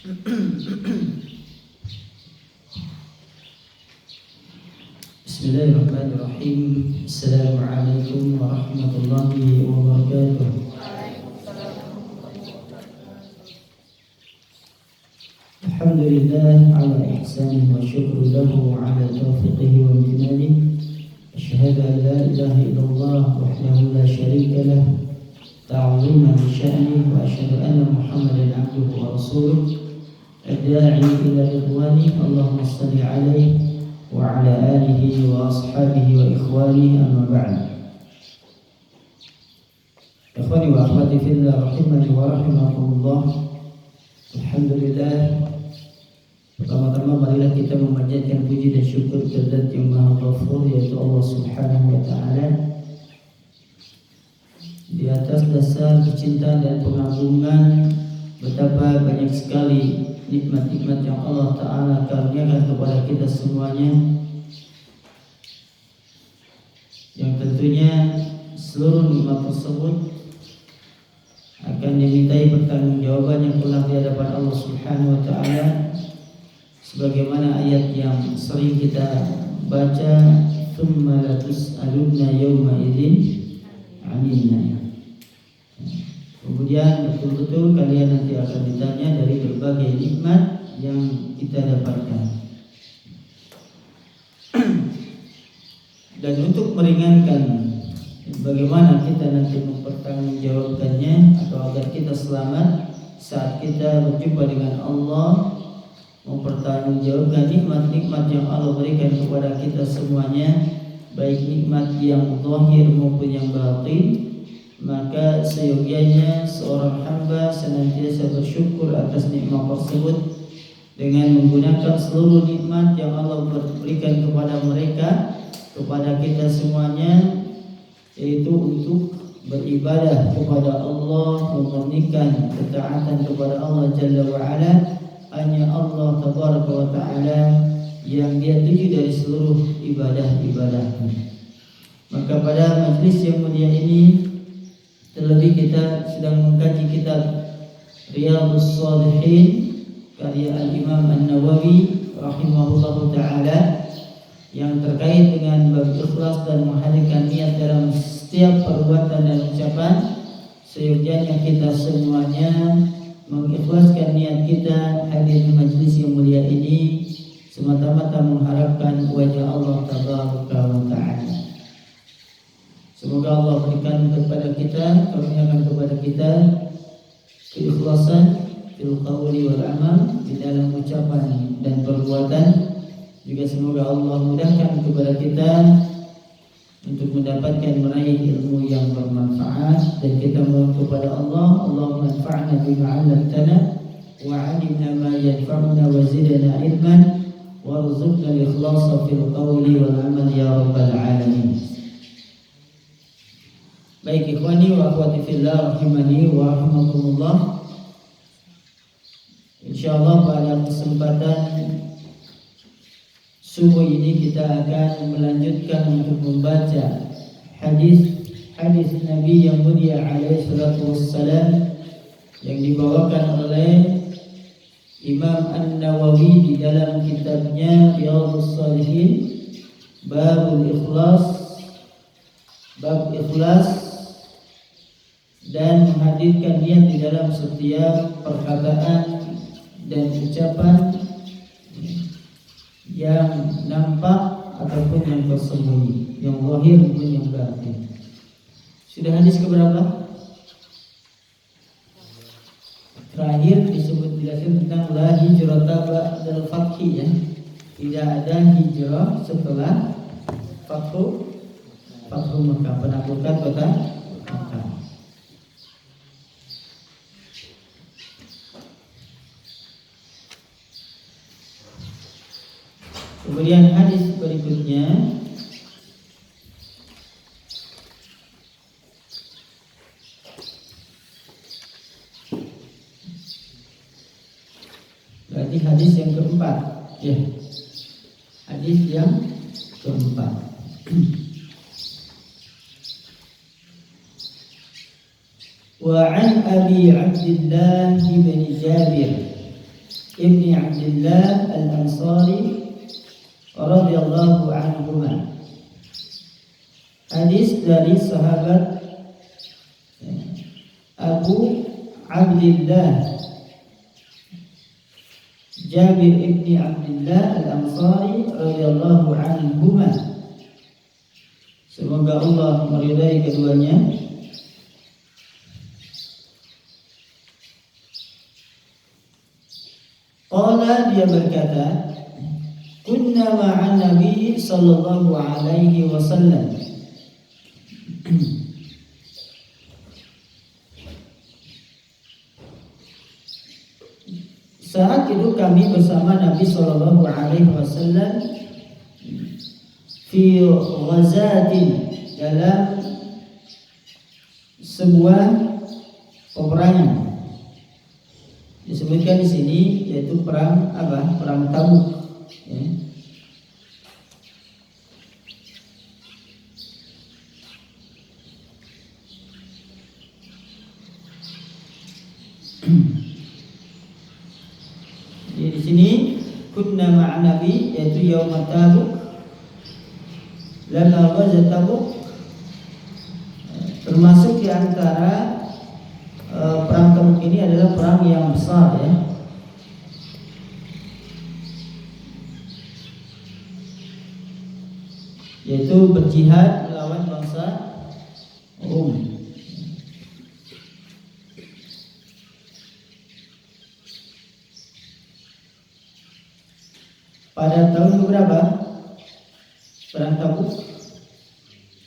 Bismillahirrahmanirrahim. Assalamualaikum warahmatullahi wabarakatuh. Alhamdulillah ala ihsanihi wa syukru lahu ala taufiqihi wa imtinanihi. Asyhadu an la ilaha illallah wahdahu la syarika lah ta'ziman li sya'nihi wa asyhadu anna Muhammadan abduhu wa rasuluh ad-da'i ila ridwanihi. Allahumma shalli alaihi wa ala alihi wa ashabihi wa ikhwanihi, amma ba'd. Ikhwani wa akhwati fillah rahimani wa rahimakumullah. Alhamdulillah, pertama-tama marilah kita memanjatkan puji dan syukur kepada yang Maha Ghafur, yaitu Allah Subhanahu wa taala. Di atas dasar kecintaan dan pengagungan, betapa banyak sekali nikmat-nikmat yang Allah Ta'ala karuniakan kepada kita semuanya, yang tentunya seluruh nikmat tersebut akan dimintai pertanggungjawaban yang kelak di hadapan Allah Subhanahu wa Ta'ala, sebagaimana ayat yang sering kita baca, tsumma latus'alunna yawma idzin 'anil na'im. Kemudian betul-betul kalian nanti akan ditanya dari berbagai nikmat yang kita dapatkan. Dan untuk meringankan bagaimana kita nanti mempertanggungjawabkannya, atau agar kita selamat saat kita berjumpa dengan Allah, mempertanggungjawabkan nikmat-nikmat yang Allah berikan kepada kita semuanya, baik nikmat yang zahir maupun yang batin, maka seyogianya seorang hamba senantiasa bersyukur atas nikmat tersebut dengan menggunakan seluruh nikmat yang Allah berikan kepada mereka, kepada kita semuanya, yaitu untuk beribadah kepada Allah, memurnikan ketaatan kepada Allah Jalla wa'ala. Hanya Allah Tabaraka wa Ta'ala yang Dia tuju dari seluruh ibadah-ibadahnya. Maka pada majlis yang mulia ini, terlebih kita sedang mengkaji kitab Riyadhus Shalihin karya Al-Imam An-Nawawi rahimahullahu ta'ala, yang terkait dengan bab ikhlas dan menghadirkan niat dalam setiap perbuatan dan ucapan. Seyogianya kita semuanya mengikhlaskan niat kita hadir di majlis yang mulia ini semata-mata mengharapkan wajah Allah Tabaraka wa Ta'ala. Semoga Allah berikan kepada kita, karuniakan kepada kita keikhlasan fil qawli wal amal, di dalam ucapan dan perbuatan. Juga semoga Allah mudahkan kepada kita untuk mendapatkan meraih ilmu yang bermanfaat. Dan kita mohon kepada Allah, Allahumma anfa'na bima 'allamtana wa 'allimna ma yanfa'una wa zidna ilman warzuqna al-ikhlasa fil qawli wal amal ya rabbal alamin. Baik ikhwani wa akhwati fillah rahimani wa rahimakumullah. Insyaallah pada kesempatan subuh ini kita akan melanjutkan untuk membaca hadis Nabi yang mulia alaihi salatu wassalam yang dibawakan oleh Imam An-Nawawi di dalam kitabnya Riyadhus Shalihin, Babul Ikhlas, bab ikhlas dan menghadirkan niat di dalam setiap perkataan dan ucapan yang nampak ataupun yang tersembunyi, yang zahir maupun yang batin. Sudah hadis keberapa? Terakhir disebut dijelaskan tentang la hijrata ba'dal fathi, ya. Tidak ada hijrah setelah Fathu Makkah, penaklukan kota Makkah. Kemudian hadis berikutnya berarti hadis yang keempat, ya. Hadis yang keempat. Wa an Abi Abdillah bin Jabir ibni Abdullah al-Ansari radhiyallahu anhuma. Hadis dari sahabat Abu Abdullah Jabir ibni Abdullah al-Ansari radhiyallahu anhuma. Semoga Allah meridai keduanya. Qala, dia berkata, kunna ma'an Nabi sallallahu alaihi wasallam. Saat itu kami bersama Nabi sallallahu alaihi wasallam fi ghazatin, dalam sebuah peperangan. Disebutkan di sini yaitu perang apa? Perang Tabuk. Ya. Jadi di sini kunna ma'an Nabi, yaitu yaum Tabuk, lama ghazat Tabuk, termasuk di antara perang Tabuk ini adalah perang yang besar, ya. Yaitu berjihad melawan bangsa Rum. Pada tahun berapa perang Tabuk?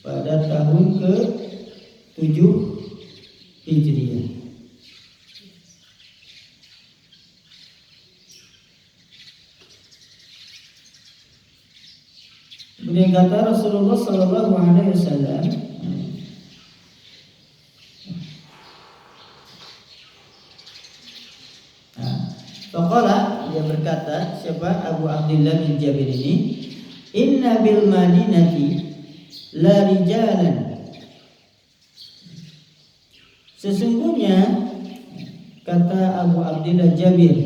Pada tahun ke-7 Hijriah. Kemudian kata Rasulullah sallallahu alaihi wasallam, faqala, dia berkata, siapa? Abu Abdullah bin Jabir ini, inna bil madinati la rijalan. Sesungguhnya, kata Abu Abdullah Jabir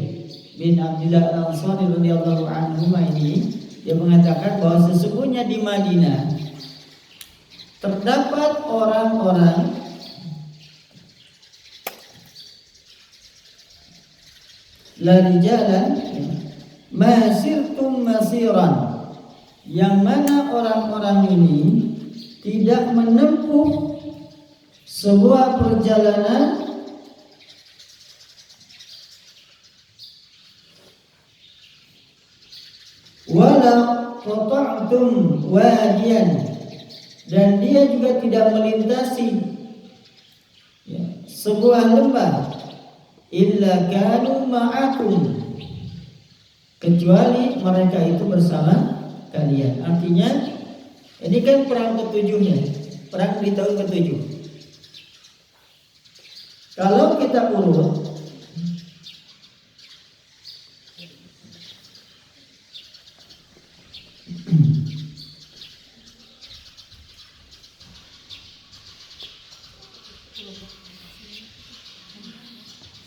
bin Abdullah al-Ansari radhiyallahu anhu ini, dia mengatakan bahwa sesungguhnya di Madinah terdapat orang-orang la rijalan masirtum masiran, yang mana orang-orang ini tidak menempuh sebuah perjalanan wala qata'tum wadiyan, dan dia juga tidak melintasi sebuah lembah, illa kanu ma'akum, kecuali mereka itu bersama kalian. Artinya ini kan perang ke-7-nya, perang di tahun ke-7. Kalau kita urut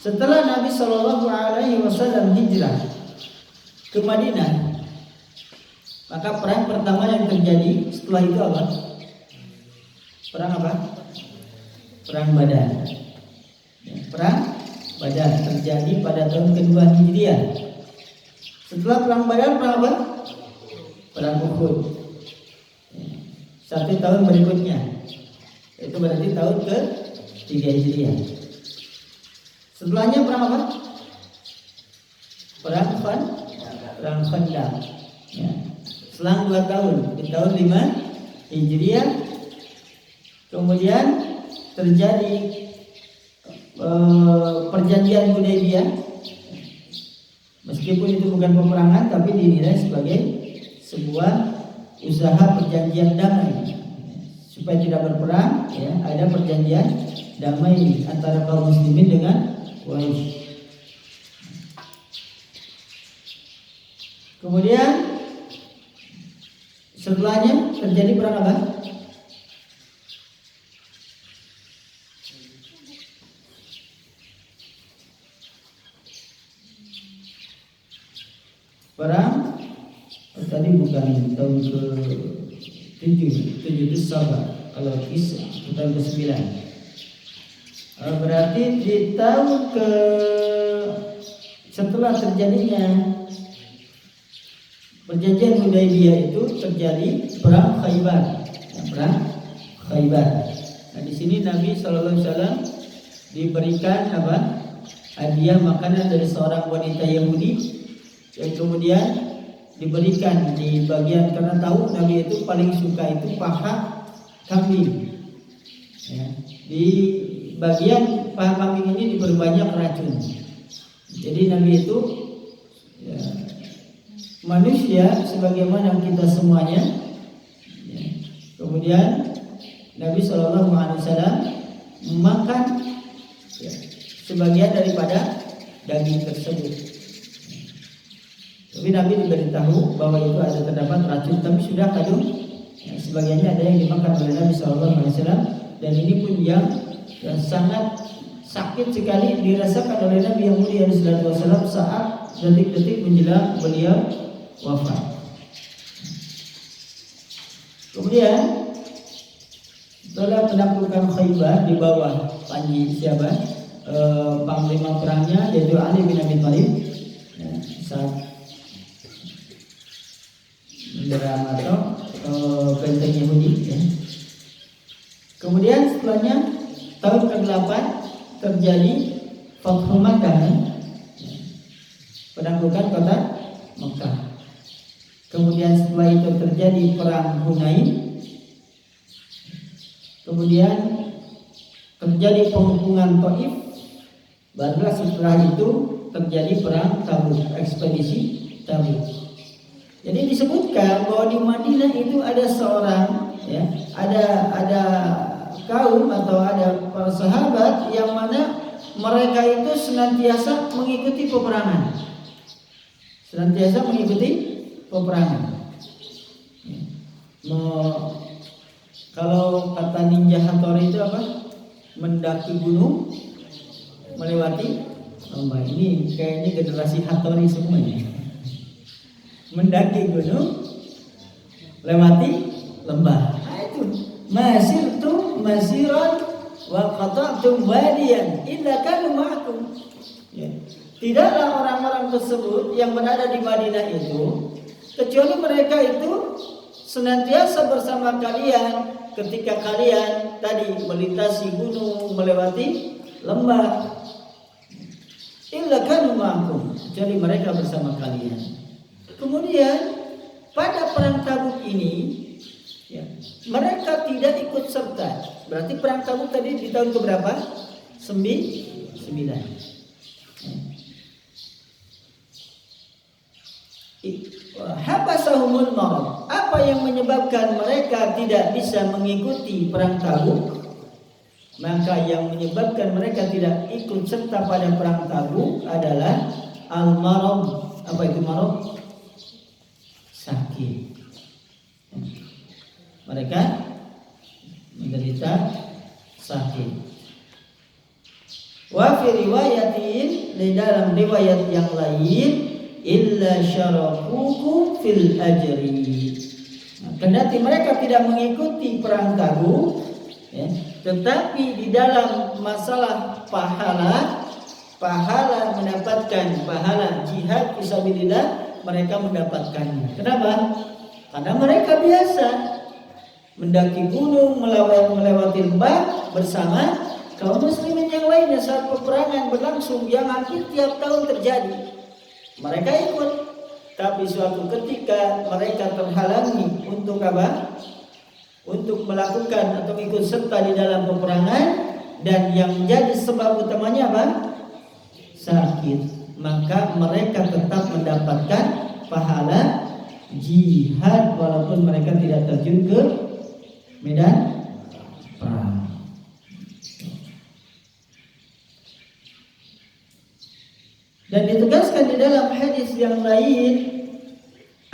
setelah Nabi Shallallahu Alaihi Wasallam hijrah ke Madinah, maka perang pertama yang terjadi setelah itu apa? Perang apa? Perang Badar. Perang Badar terjadi pada tahun kedua Hijriah. Setelah perang Badar, perang apa? Perang Uhud. 1 tahun berikutnya, itu berarti tahun ke-3 Hijriah. Setelahnya perang apa? Perang Khandaq. Ya. Selang 2 tahun, di tahun 5 Hijriah, kemudian terjadi perjanjian Hudaybiyah. Meskipun itu bukan peperangan, tapi dinilai sebagai sebuah usaha perjanjian damai supaya tidak berperang. Ya, ada perjanjian damai antara kaum muslimin dengan Quraisy. Kemudian setelahnya terjadi perang apa? perang tadi bukan tahun ke-7 itu Sabar, kalau Kisah tahun ke-9. Berarti di tahun setelah terjadinya perjanjian Hudaybiyah itu terjadi perang Khaybar. Perang Khaybar. Nah, di sini Nabi SAW diberikan hadiah makanan dari seorang wanita Yahudi, yang kemudian diberikan di bagian, karena tahu Nabi itu paling suka itu paha kambing. Ya, di bagian paha kambing ini diperbanyak racun. Jadi Nabi itu ya, manusia sebagaimana kita semuanya. Ya. Kemudian Nabi SAW makan ya, sebagian daripada daging tersebut. Tapi Nabi diberitahu bahwa itu ada terdapat racun, tapi sudah kadung ya, sebagiannya ada yang dimakan oleh Nabi SAW, dan ini pun yang sangat sakit sekali dirasakan oleh Nabi yang mulia SAW saat detik-detik menjelang beliau wafat. Kemudian setelah menaklukkan Khaybar di bawah panji siapa? Panglima perangnya yaitu Ali bin Abi Thalib. Ya, saat menyerang atau benteng Yahudi. Ya. Kemudian setelahnya tahun ke-8 terjadi Fathu Makkah, ya. Penaklukan kota Mekah. Kemudian setelah itu terjadi perang Hunain. Kemudian terjadi pengepungan Taif. Barulah setelah itu terjadi perang Tabuk, ekspedisi Tabuk. Jadi disebutkan bahwa di Madinah itu ada seorang, ya, ada kaum atau ada para sahabat yang mana mereka itu senantiasa mengikuti peperangan. Senantiasa mengikuti peperangan. Kalau kata ninja Hattori itu apa? Mendaki gunung, melewati lembah. Ini kayaknya generasi Hattori semuanya. Mendaki gunung, lewati lembah. Nah, itu masirtum masiran wa qata'tum wadiyan illa kanu ma'akum. Ya. Tidaklah orang-orang tersebut yang berada di Madinah itu kecuali mereka itu senantiasa bersama kalian ketika kalian tadi melintasi gunung, melewati lembah. Illa kanu ma'akum, kecuali mereka bersama kalian. Kemudian pada perang Tabuk ini ya, mereka tidak ikut serta. Berarti perang Tabuk tadi di tahun keberapa? 9. Habasahumul marad. Apa yang menyebabkan mereka tidak bisa mengikuti perang Tabuk? Maka yang menyebabkan mereka tidak ikut serta pada perang Tabuk adalah al-marad. Apa itu marad? Sakit. Mereka menderita sakit. Wa fi riwayatin, di dalam riwayat yang lain, illa syarakukum fil ajri. Kendati mereka tidak mengikuti perang Tabuk, ya, tetapi di dalam masalah pahala mendapatkan pahala jihad fisabilillah, mereka mendapatkannya. Kenapa? Karena mereka biasa mendaki gunung, melewati lembah bersama kaum muslimin yang lainnya saat peperangan berlangsung yang hampir tiap tahun terjadi. Mereka ikut, tapi suatu ketika mereka terhalangi untuk apa? Untuk melakukan atau ikut serta di dalam peperangan, dan yang menjadi sebab utamanya apa? Sakit. Maka mereka tetap mendapatkan pahala jihad walaupun mereka tidak terjun ke medan perang. Dan ditegaskan di dalam hadis yang lain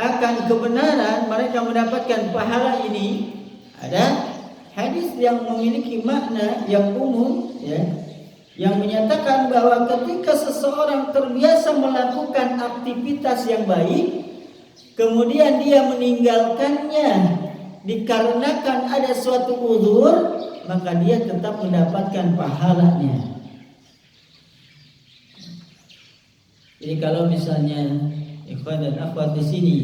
akan kebenaran mereka mendapatkan pahala ini. Ada hadis yang memiliki makna yang umum, ya. yang menyatakan bahwa ketika seseorang terbiasa melakukan aktivitas yang baik, kemudian dia meninggalkannya dikarenakan ada suatu uzur, maka dia tetap mendapatkan pahalanya. Jadi kalau misalnya ikhwan dan akhwat di sini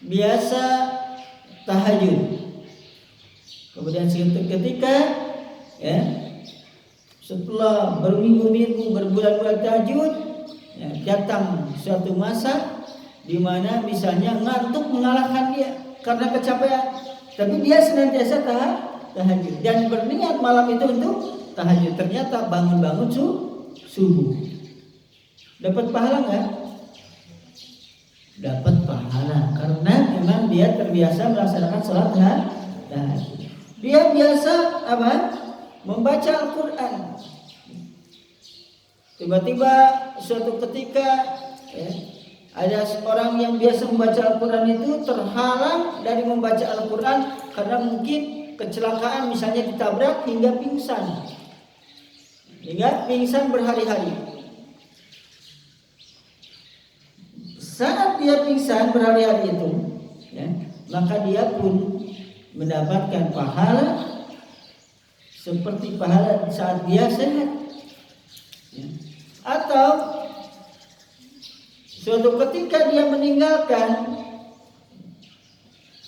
biasa tahajud, kemudian ketika ya setelah berminggu-minggu, berbulan-bulan tahajud, ya, datang suatu masa di mana misalnya ngantuk mengalahkan dia karena kecapean, tapi dia senantiasa tahajud dan berniat malam itu untuk tahajud. Ternyata bangun-bangun subuh. Dapat pahala nggak? Dapat pahala karena memang dia terbiasa melaksanakan sholat tahajud. Dia biasa apa? Membaca Al-Quran. Tiba-tiba suatu ketika ya, ada seorang yang biasa membaca Al-Quran itu terhalang dari membaca Al-Quran karena mungkin kecelakaan, misalnya ditabrak hingga pingsan berhari-hari. Saat dia pingsan berhari-hari itu ya, maka dia pun mendapatkan pahala seperti pahala saat dia sehat ya. Atau suatu ketika dia meninggalkan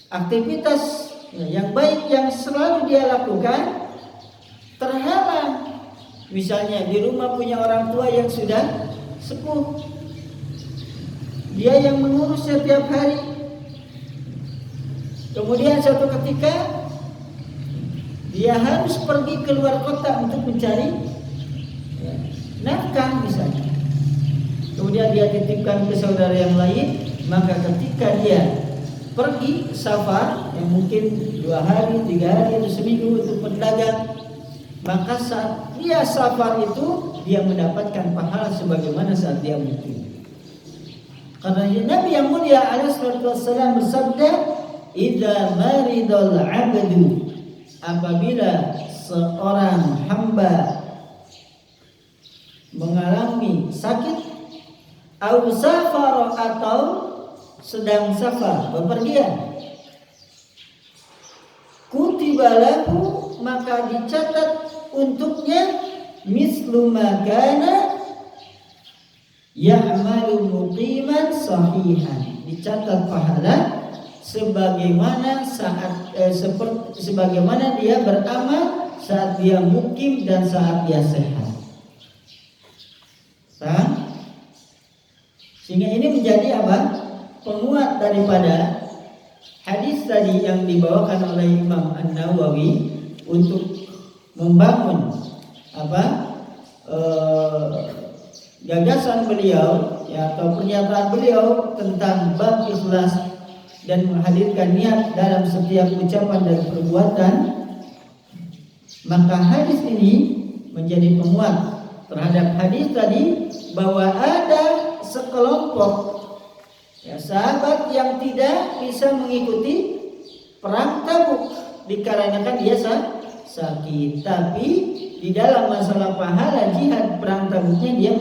aktivitas yang baik yang selalu dia lakukan, terhalang, misalnya di rumah punya orang tua yang sudah sepuh, dia yang mengurus setiap hari, kemudian suatu ketika dia harus pergi keluar kota untuk mencari ya, nafkah misalnya, kemudian dia titipkan ke saudara yang lain, maka ketika dia pergi safar yang mungkin 2 hari, 3 hari atau seminggu untuk berdagang, maka saat dia safar itu dia mendapatkan pahala sebagaimana saat dia mukim. Karena Nabi yang mulia alaihi wasallam bersabda, "Idza maridal 'abdu," apabila seorang hamba mengalami sakit, au safar, atau sedang safar bepergian, kutiba lahu, maka dicatat untuknya mislu ma kana ya'malu muqiman sahihan, dicatat pahala sebagaimana sebagaimana dia beramal saat dia mukim dan saat dia sehat. Paham? Sehingga ini menjadi apa? Penguat daripada hadis tadi yang dibawakan oleh Imam An-Nawawi untuk membangun apa? Gagasan beliau ya, atau pernyataan beliau tentang bab ikhlas dan menghadirkan niat dalam setiap ucapan dan perbuatan. Maka hadis ini menjadi penguat terhadap hadis tadi bahwa ada sekelompok ya, sahabat yang tidak bisa mengikuti perang Tabuk dikarenakan dia sakit, tapi di dalam masalah pahala jihad perang Tabuknya dia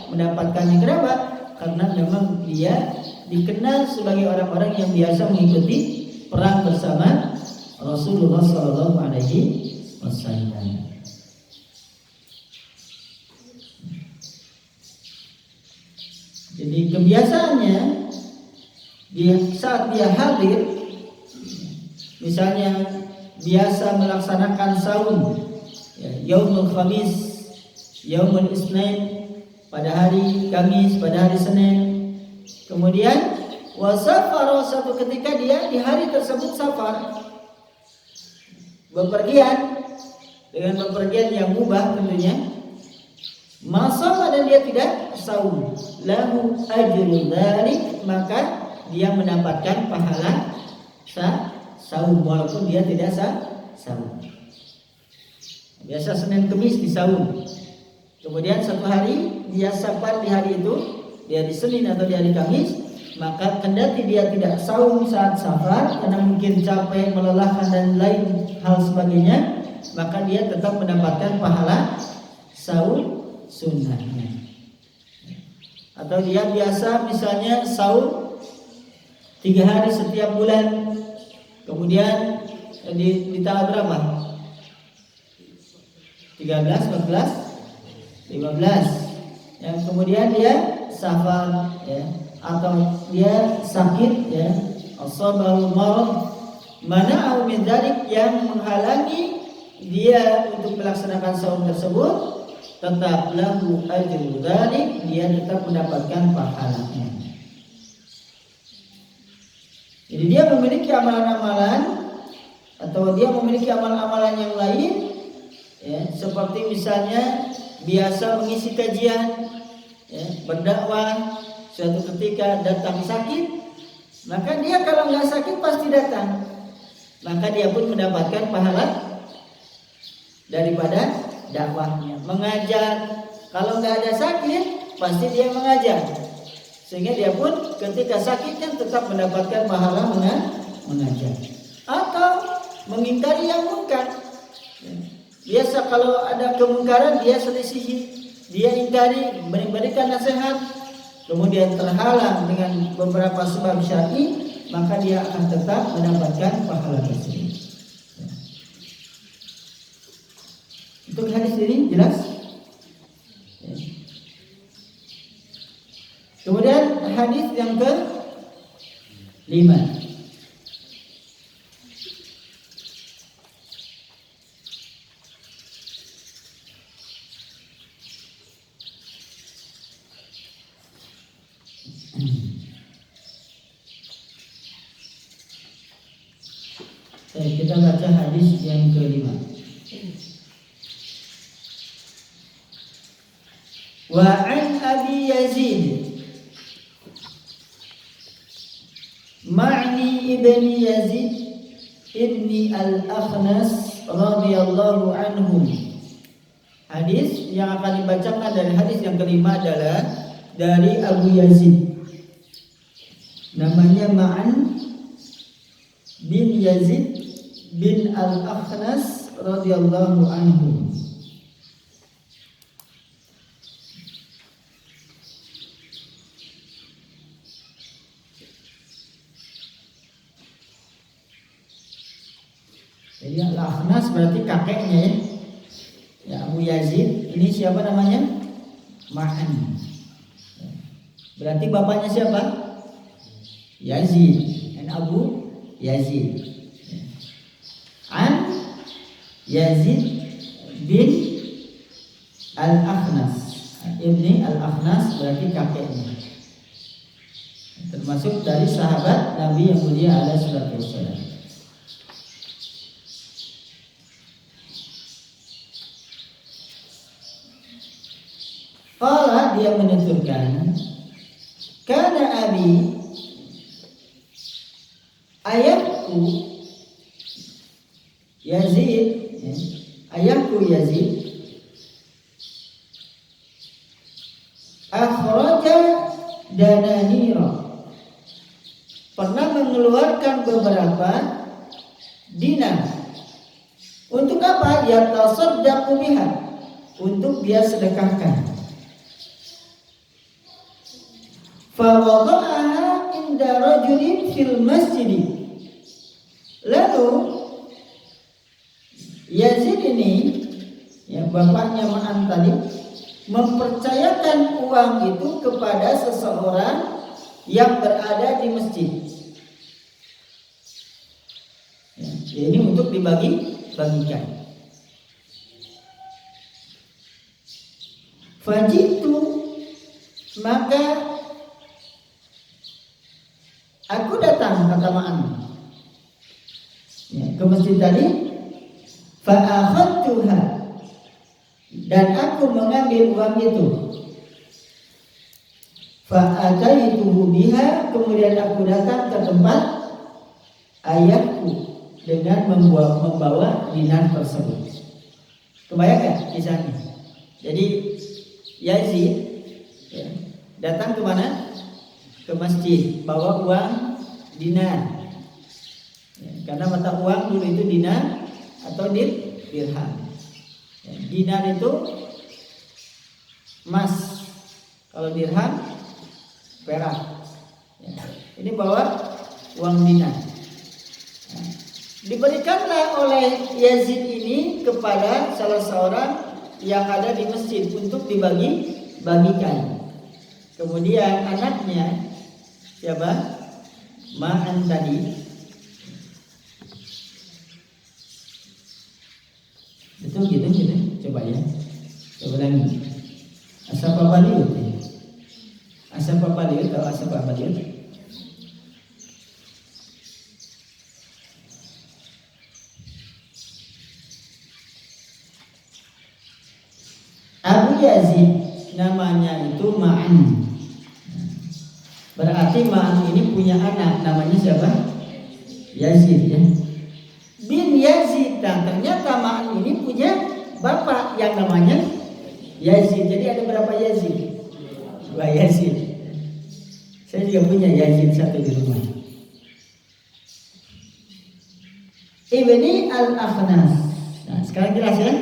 mendapatkannya. Kenapa? Karena memang dia dikenal sebagai orang-orang yang biasa mengikuti perang bersama Rasulullah SAW. Jadi kebiasaannya saat dia hadir, misalnya biasa melaksanakan saum ya, Yaumul Khamis, Yaumul Isnain, pada hari Kamis, pada hari Senin. Kemudian wasafar, suatu ketika dia di hari tersebut safar, bepergian, dengan bepergian yang mubah tentunya, masama, dan dia tidak saum, lahu ajrul dzalik, maka dia mendapatkan pahala saum walaupun dia tidak saum. Biasa Senin Kamis di saum, kemudian satu hari dia safar di hari itu, dia di Senin atau di hari Kamis, maka kendati dia tidak saum saat safar karena mungkin capek, melelahkan dan lain hal sebagainya, maka dia tetap mendapatkan pahala saum sunnahnya. Atau dia biasa misalnya saum 3 hari setiap bulan, kemudian di tanggal berapa? 13, 14, 15. Yang kemudian dia safar ya, atau dia sakit ya, asabahu marad, mana'u min dzalik, yang menghalangi dia untuk melaksanakan saum tersebut, tetap lahu ajru dzalik, dia tetap mendapatkan pahalanya. Jadi dia memiliki amalan-amalan atau dia memiliki amalan-amalan yang lain ya, seperti misalnya biasa mengisi kajian ya, berdakwah. Suatu ketika datang sakit, maka dia kalau nggak sakit pasti datang, maka dia pun mendapatkan pahala daripada dakwahnya. Mengajar, kalau nggak ada sakit pasti dia mengajar, sehingga dia pun ketika sakitnya tetap mendapatkan pahala mengajar. Atau mengingkari yang munkar. Biasa kalau ada kemungkaran dia selisihi, dia ingkari, memberikan nasihat, kemudian terhalang dengan beberapa sebab syar'i, maka dia akan tetap mendapatkan pahala tersebut. Untuk hadis ini jelas? Kemudian hadis yang ke-5. Kita baca hadis yang ke-5. Wa an Abi Yazid Ma'ni ibni Yazid ibni al-Akhnas radhiyallahu anhu. Hadis yang akan dibacakan dari hadis yang kelima adalah dari Abu Yazid, namanya Ma'an bin Yazid bin al-Akhnas radhiyallahu anhu. Jadi al-Akhnas berarti kakeknya ya. Ya, Abu Yazid ini siapa namanya? Ma'an. Berarti bapaknya siapa? Yazid. Dan Abu Yazid. An Yazid bin Al-Akhnas, ibni Al-Akhnas berarti kakeknya. Termasuk dari sahabat Nabi yang mulia alaihi salatu wassalam. Qala, dia menuturkan, kana abi, ayahku Yazid, ayahku Yazid, akhraja dananira, pernah mengeluarkan beberapa dinar. Untuk apa? Yatasaddaqu biha, untuk dia sedekahkan. Fawada'aha inda rajulin fil masjid. Lalu Yazid ini, ya bapaknya Ma'an tadi, mempercayakan uang itu kepada seseorang yang berada di masjid. Ya, ini untuk dibagi-bagikan. Fajitu, maka aku datang, kata Ma'an, ya, ke masjid tadi. Fa'akhadtuha, dan aku mengambil uang itu. Fa'ataituhu biha, kemudian aku datang ke tempat ayahku dengan membawa dinar tersebut. Kebayangkan kisahnya? Jadi Yazid ya, datang ke mana? Ke masjid, bawa uang dinar ya, karena mata uang dulu itu dinar atau dirham ya, dinar itu emas. Kalau dirham perak. Ya. Ini bawa uang dinar. Nah, diberikanlah oleh Yazid ini kepada salah seorang yang ada di masjid untuk dibagi-bagikan. Kemudian anaknya siapa? Ma'an tadi. Betul gitu. Coba ya. Coba lagi. Asap apa liut? Asap apa liut? Tahu asap apa liut? Abu Yazid namanya itu Ma'an. Berarti Ma'an ini punya anak namanya siapa? Yazid ya. Bin Yazid. Dan ternyata Ma'an ini punya bapak yang namanya Yazid. Jadi ada berapa Yazid? 2 Yazid. Saya juga punya Yazid satu di rumah. Ibni Al-Akhnas. Nah, sekarang jelas ya.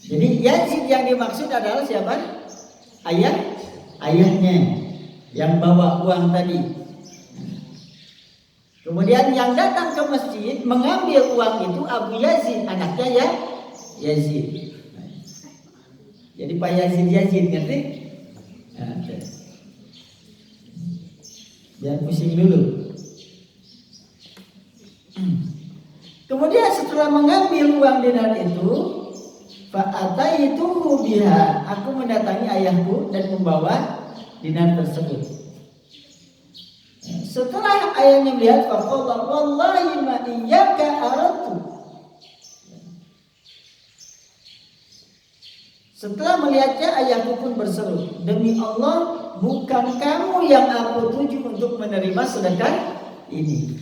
Jadi Yazid yang dimaksud adalah siapa? Ayahnya yang bawa uang tadi. Kemudian yang datang ke masjid mengambil uang itu Abu Yazid, anaknya ya Yazid. Jadi Pak Yazid ngerti? Nah, biar pusing dulu. Kemudian setelah mengambil uang dinar itu, fa'ataituhu biha, aku mendatangi ayahku dan membawa dinar tersebut. Setelah ayahnya melihat, faqala wallahi ma iyyaka aradtu. Setelah melihatnya, ayahku pun berseru, demi Allah, bukan kamu yang aku tuju untuk menerima sedekah ini.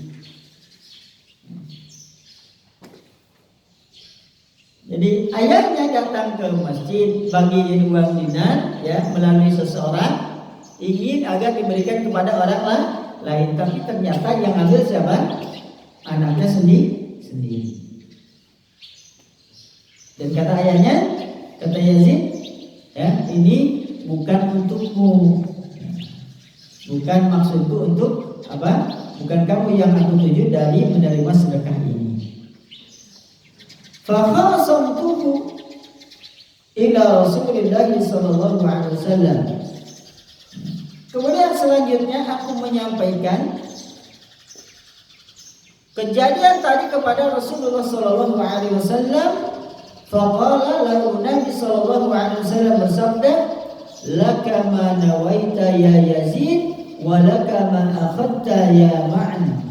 Jadi ayahnya datang ke masjid bagiin uang dinar ya melalui seseorang, ingin agar diberikan kepada orang lain, tapi ternyata yang ambil siapa? Anaknya sendiri. Dan kata ayahnya, kata Yazid, ya ini bukan untukmu, bukan maksudku untuk apa? Bukan kamu yang aku tuju dari menerima sedekah ini. Fakhasamtuhu ila Rasulillah sallallahu alaihi wasallam. Kemudian selanjutnya aku menyampaikan kejadian tadi kepada Rasulullah sallallahu alaihi wasallam. Faqala lahu Nabi sallallahu alaihi wasallam bersabda, laka ma nawaita ya Yazid wa laka ma akhadta ya Ma'an.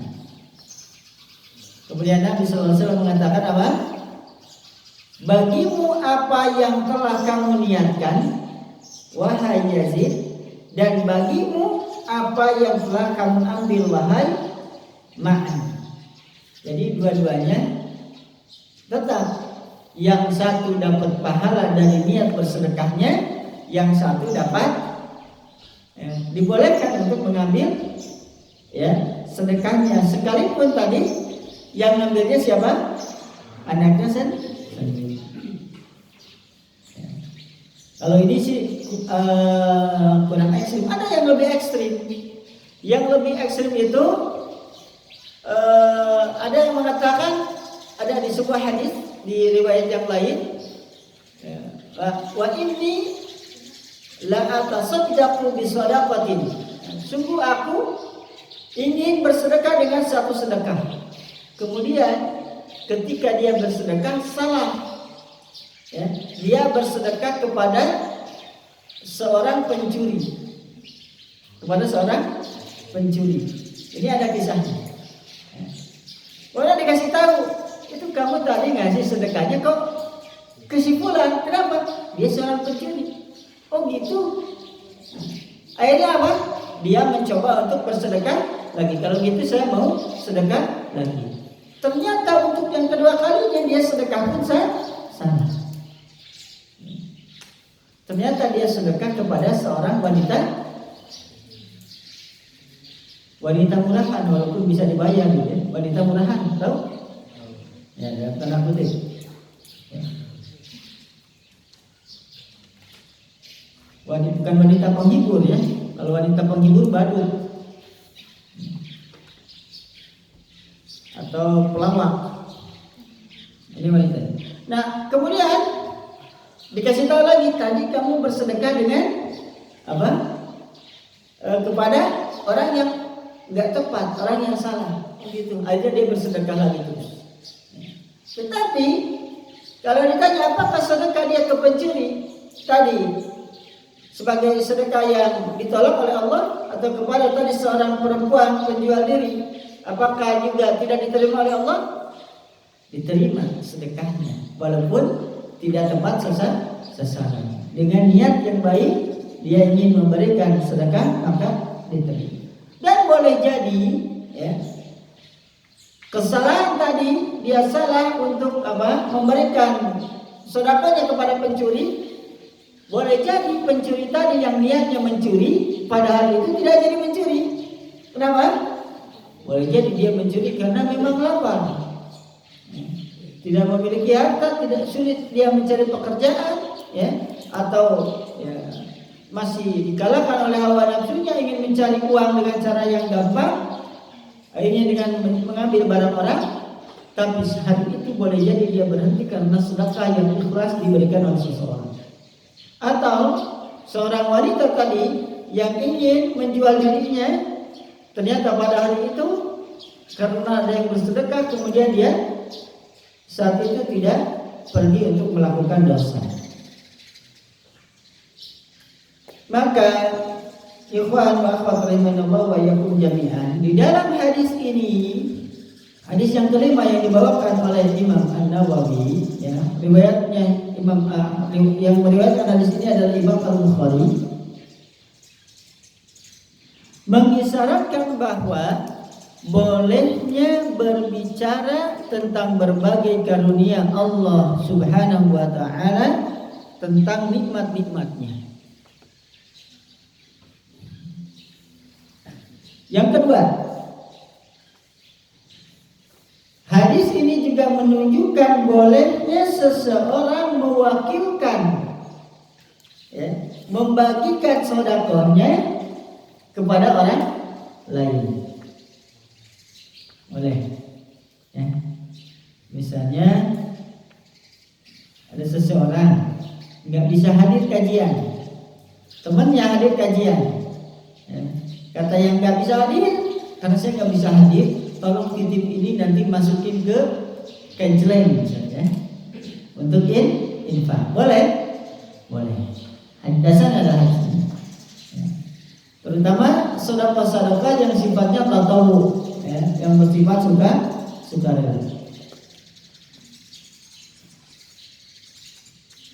Kemudian Nabi sallallahu alaihi wasallam mengatakan apa? Bagimu apa yang telah kamu niatkan, wahai Yazid, dan bagimu apa yang telah kamu ambil, wahai Ma'an. Jadi dua-duanya tetap, yang satu dapat pahala dari niat bersedekahnya, yang satu dapat dibolehkan untuk mengambil ya sedekahnya, sekalipun tadi yang ngambilnya siapa? Anaknya sendiri. Kalau ini sih kurang ekstrim. Ada yang lebih ekstrim. Yang lebih ekstrim itu ada yang mengatakan, ada di sebuah hadis di riwayat yang lain, wa inni la atasaddaqu bi shadaqatin. Sungguh aku ingin bersedekah dengan satu sedekah. Kemudian ketika dia bersedekah salah. Ya, dia bersedekah kepada seorang pencuri. Ini ada kisahnya. Orang dikasih tahu, itu kamu tadi ngasih sedekahnya kok kesimpulan, kenapa? Dia seorang pencuri. Oh gitu. Akhirnya apa? Dia mencoba untuk bersedekah lagi. Kalau gitu saya mau sedekah lagi. Ternyata untuk yang kedua kalinya dia sedekah pun salah. Ternyata dia sedekah kepada seorang wanita murahan, walaupun bisa dibayar gitu ya. Wanita murahan, tahu? Ya, dalam tanda kutip. Ya. bukan wanita penghibur ya. Kalau wanita penghibur badut atau pelawak. Ini wanita. Nah, kemudian dikasih tahu lagi, tadi kamu bersedekah dengan apa? Kepada orang yang nggak tepat, orang yang salah, gitu. Akhirnya dia bersedekah lagi terus. Tetapi kalau ditanya apakah sedekah dia ke pencuri tadi sebagai sedekah yang ditolak oleh Allah, atau kepada tadi seorang perempuan penjual diri, apakah juga tidak diterima oleh Allah? Diterima sedekahnya, walaupun tidak tepat sasaran. Dengan niat yang baik, dia ingin memberikan sedekah, maka diterima. Dan boleh jadi, ya, kesalahan tadi dia salah untuk apa? Memberikan sedekahnya kepada pencuri. Boleh jadi pencuri tadi yang niatnya mencuri, pada hari itu tidak jadi mencuri. Kenapa? Boleh jadi dia mencuri karena memang lapar, tidak memiliki harta, tidak sulit dia mencari pekerjaan, ya, atau ya, masih dikalahkan oleh hawa nafsunya, ingin mencari uang dengan cara yang gampang, akhirnya dengan mengambil barang orang. Tapi hari itu boleh jadi dia berhenti karena sedekah yang ikhlas diberikan oleh seseorang. Atau seorang wanita tadi yang ingin menjual dirinya, ternyata pada hari itu karena ada yang bersedekah, kemudian dia saat itu tidak pergi untuk melakukan dosa. Maka ikhwan wa akhwat rahimanallah wa iyyakum jami'an, di dalam hadis ini, hadis yang kelima yang dibawakan oleh Imam An-Nawawi, ya, riwayatnya Imam yang meriwayatkan hadis ini adalah Imam Al-Bukhari, mengisyaratkan bahwa bolehnya berbicara tentang berbagai karunia Allah Subhanahu wa ta'ala, tentang nikmat-nikmatnya. Yang kedua, hadis ini juga menunjukkan bolehnya seseorang mewakilkan, ya, membagikan sedekahnya kepada orang lain. Boleh, ya. Misalnya ada seseorang nggak bisa hadir kajian, temannya hadir kajian, ya. Kata yang nggak bisa hadir, karena saya nggak bisa hadir, tolong titip ini nanti masukin ke canceling misalnya, untuk infak. Boleh, boleh. Dasarnya adalah hadis, ya. Terutama sedekah yang sifatnya tatawu, ya, yang bersifat sukarela.